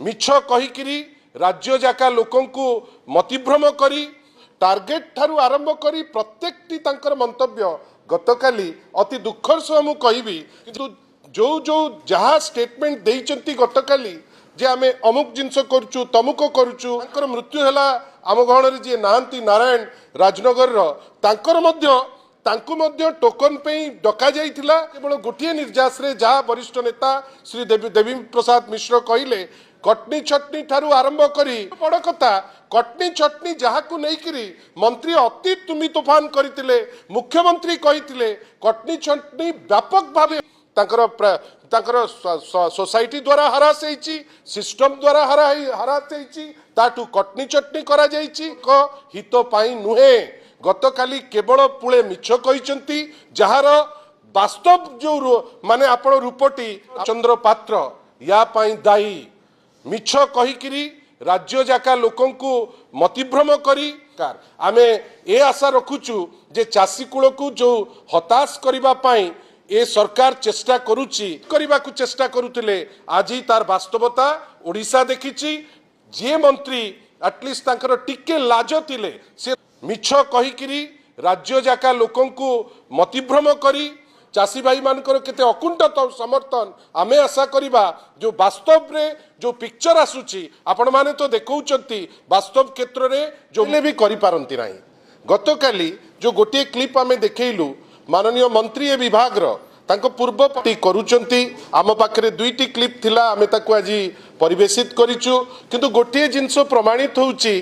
मिछ कहीकि राज्य जाका लोकंकु मतिभ्रम करी टार्गेट ठारू आरंभ करी प्रत्येकटी तांकर मंतव्य गतकाली अति दुखर सह मु कहबी किंतु जो जो जहाँ स्टेटमेंट देइचंती गतकाली जे आमे अमुक जिनस करूचु तमुक करूचु तांकर मृत्यु हैला आम गहणरे जे नाहंती नारायण राजनगर रो तांकर मध्य तांकु मध्य टोकन पे डका जाइथिला केवल गोटे निर्यास रे जहाँ वरिष्ठ नेता श्री देवी प्रसाद मिश्र कहिले कटनी छटनी ठारू आरंभ करी बड़ कथा कटनी छटनी जहाँ को लेकिरी मंत्री अति तुमी तोफान करते मुख्यमंत्री कही कटनी छटनी व्यापक भाव तांकर सोसाइटी द्वारा हरास सिस्टम द्वारा हरास ताठू कटनी चटनी करा हित पाई नुहे गतकाली केवल पुळे मिछ कहिसंती जहार वास्तव जो माने आपण रूपटी चंद्र पात्र या पाई दायी मिछ कहीकि राज्य जाका लोकंकु मतिभ्रम करी आमे ए आशा रखुचु जे चासी कूल को जो हताश करिबा पाई ए सरकार चेष्टा करुची करबाकू चेष्टा करुतिले आज तार वास्तवता ओडिशा देखिची जे मंत्री एटलिस्ट तांकर टिके लाज तिले से मिछ कहीकि राज्य जाका लोकंकु मतिभ्रम करी चाषी भाई मानकर केते अकुंठ समर्थन आमे आशा करिबा जो वास्तव रे जो पिक्चर आसुची आपण माने तो देखौचंती वास्तव क्षेत्र रे जो भी करि पारंती नाही गतकाली जो गोटे क्लिप आमे देखैलु माननीय मंत्री ए विभाग रो तांको पूर्व पार्टी करूचंती आम पाखरे दुईटी क्लिप थिला आमे ताकू आज परिवेशित करिचु किंतु गोटे जिंस प्रमाणित होउची